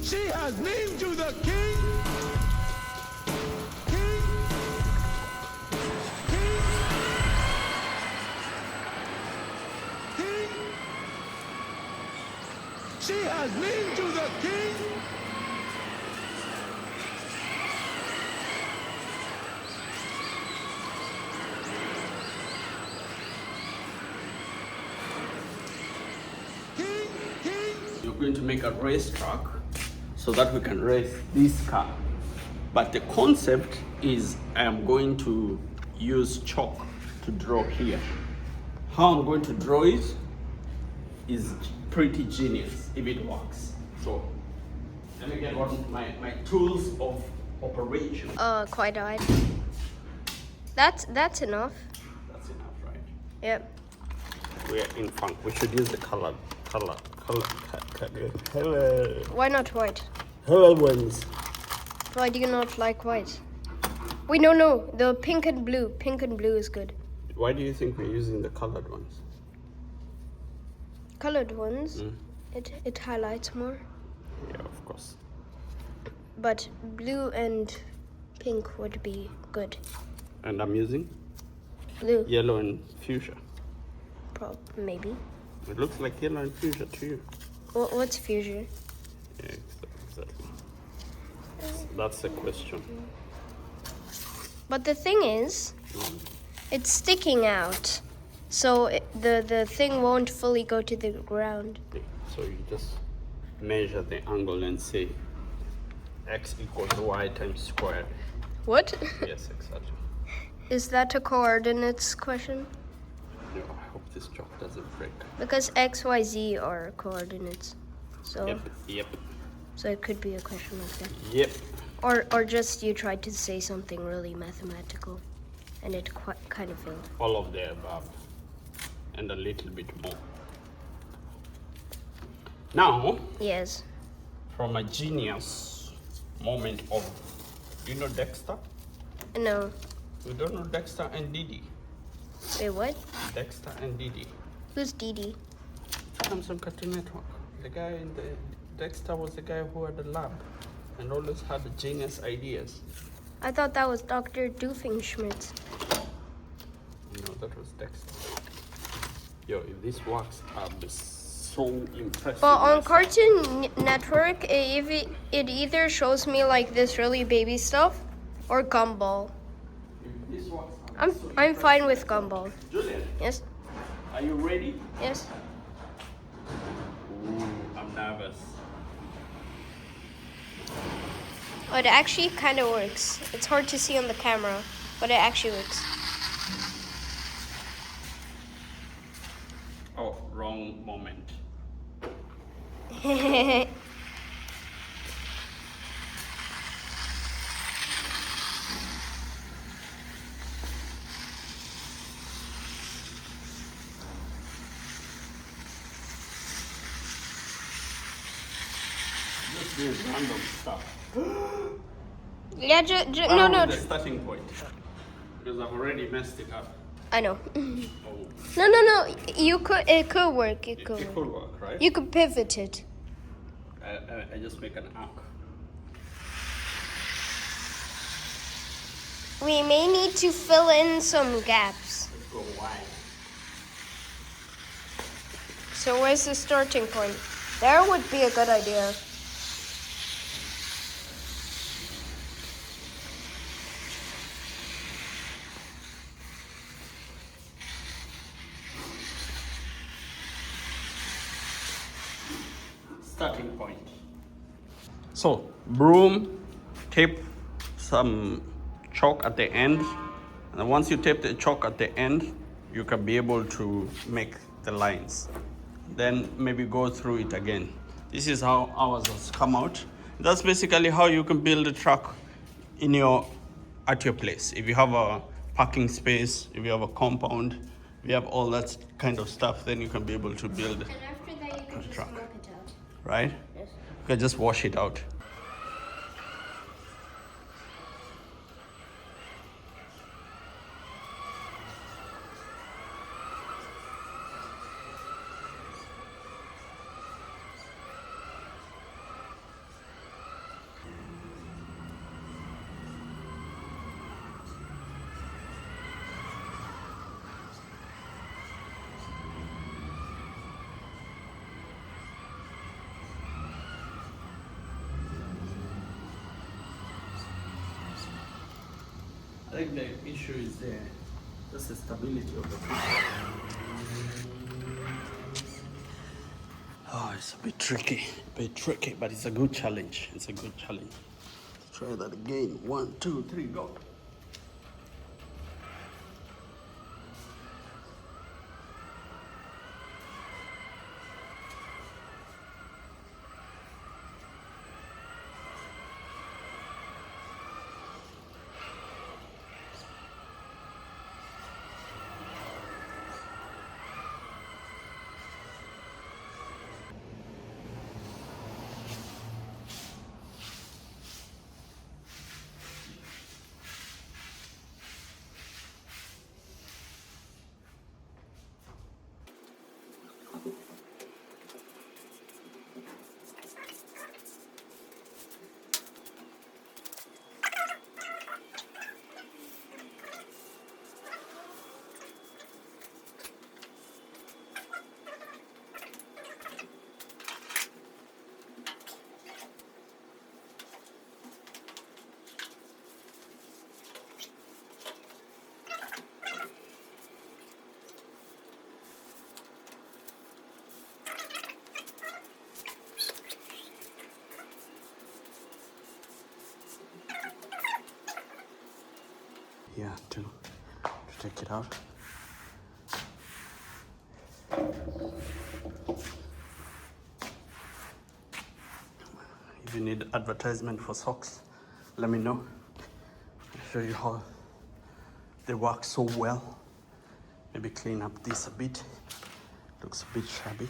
She has named you the king. King. King. King. She has named you the king. You're going to make a race track so that we can race this car. But the concept is I am going to use chalk to draw here. How I'm going to draw it is pretty genius if it works. So let me get one of my tools of operation. Quite odd. That's enough. That's enough, right? Yep. We are in fun. We should use the color. Why not white? Color ones. Why do you not like white? Wait, no. The pink and blue. Pink and blue is good. Why do you think we're using the colored ones? Colored ones, it highlights more. Yeah, of course. But blue and pink would be good. And I'm using Blue, yellow and fuchsia. maybe. It looks like yellow and fuchsia to you. What's fuchsia? Yeah, exactly. That's the question. But the thing is, it's sticking out. So the thing won't fully go to the ground. Yeah, so you just measure the angle and say x equals y times squared. What? Yes, exactly. Is that a coordinates question? No, I hope this chalk doesn't break. Because x, y, z are coordinates. So Yep. so it could be a question like that. Yep. Or just you tried to say something really mathematical, and it kind of failed. All of the above. And a little bit more. Now, Yes. from a genius moment of, you know Dexter? No. You don't know Dexter and Didi? Wait, what? Dexter and Didi. Who's Didi? It comes on Cartoon Network. The guy in the Dexter was the guy who had a lab and always had the genius ideas. I thought that was Dr. Doofenshmirtz. No, that was Dexter. Yo, if this works, I'll be so impressed. But on with myself. Cartoon Network, if it either shows me like this really baby stuff or Gumball. If this works, I'm fine with Gumball. Julian, Yes. are you ready? Yes. Ooh, I'm nervous. Oh, it actually kind of works. It's hard to see on the camera, but it actually works. Oh, wrong moment. Just do random stuff. Yeah, no. The starting point. Because I've already messed it up. I know. Oh, No. It could work. It it could could work. work, right? You could pivot it. I just make an arc. We may need to fill in some gaps. Let's go wide. So where's the starting point? There would be a good idea. Starting point. So, broom, tape some chalk at the end. And once you tape the chalk at the end, you can be able to make the lines. Then maybe go through it again. This is how ours has come out. That's basically how you can build a truck at your place. If you have a parking space, if you have a compound, if you have all that kind of stuff, then you can be able to build And after that, you can just truck. smoke it out. Right? Yes. You can just wash it out. think the issue is there. Just the stability of the fish. Oh, it's a bit tricky, but it's a good challenge. It's a good challenge. Let's try that again. 1, 2, 3, go. Yeah, to take it out. If you need advertisement for socks, let me know. I'll show you how they work so well. Maybe clean up this a bit. Looks a bit shabby.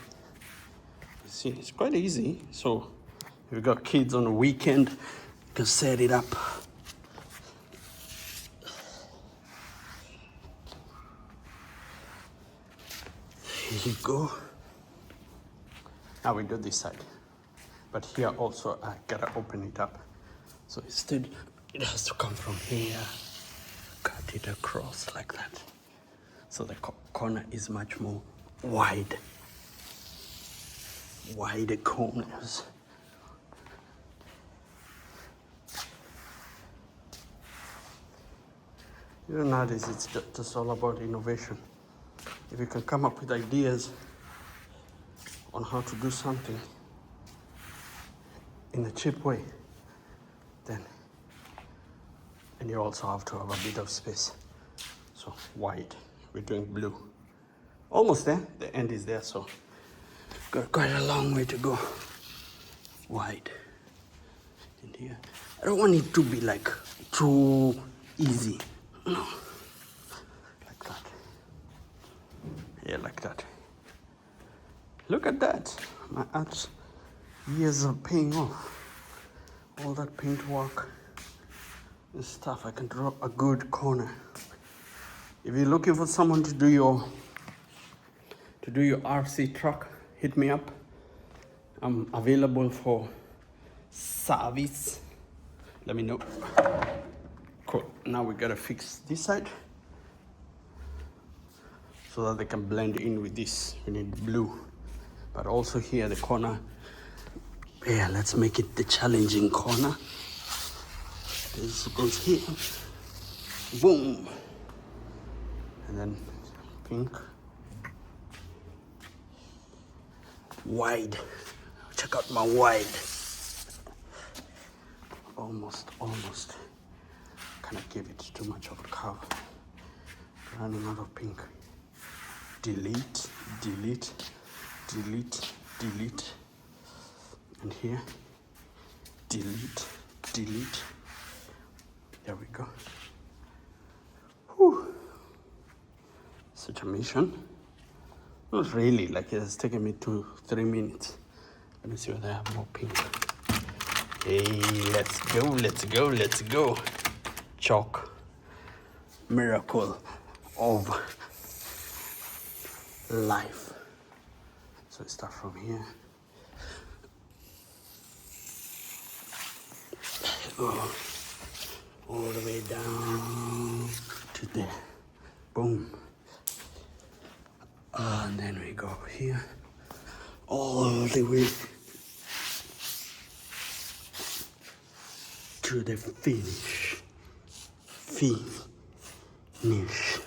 You see, it's quite easy. So if you've got kids on the weekend, you can set it up. Here you go. Now we do this side. But here also I gotta open it up. So instead it has to come from here, cut it across like that. So the corner is much more wide. Wider corners. You know, nowadays it's just all about innovation. If you can come up with ideas on how to do something in a cheap way, then and you also have to have a bit of space. So wide, we're doing blue. Almost there, the end is there, so got quite a long way to go. Wide. And here, I don't want it to be like too easy. No. Like that. Yeah, like that. Look at that. My arts years are paying off. All that paint work and stuff. I can draw a good corner. If you're looking for someone to do your RC truck, hit me up. I'm available for service. Let me know. Cool. Now we gotta fix this side so that they can blend in with this. We need blue, but also here the corner. Yeah, let's make it the challenging corner. This goes here. Boom. And then pink. Wide. Check out my wide. Almost. Kind of give it too much of a curve. Running out of pink. Delete. And here, delete. There we go. Whew. Such a mission. Not really, like it has taken me 2-3 minutes. Let me see whether I have more pink. Hey, let's go. Chalk. Miracle of life. So we start from here. Go all the way down to there. Boom. And then we go here. All the way to the finish. niche.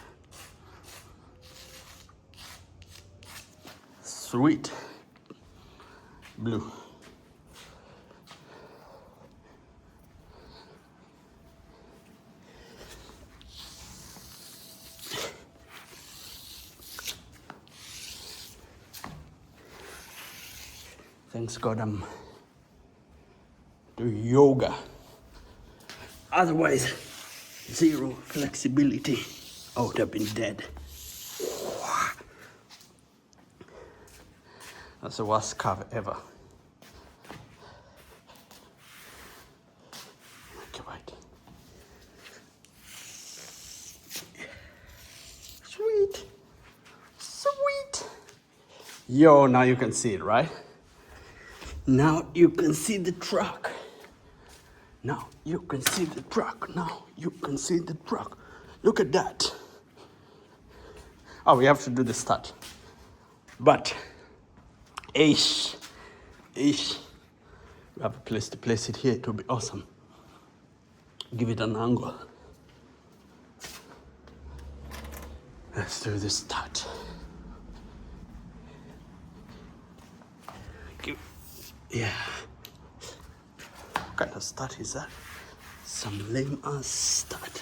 Sweet blue. Thanks God I'm doing yoga. Otherwise, zero flexibility. I would have been dead. That's the worst curve ever. Okay, right. Sweet. Sweet. Yo, now you can see it, right? Now you can see the truck. Now you can see the truck. Now you can see the truck. Look at that. Oh, we have to do the start. But, we have a place to place it here. It will be awesome. Give it an angle. Let's do the start. Yeah. What kind of start is that? Some lame ass start.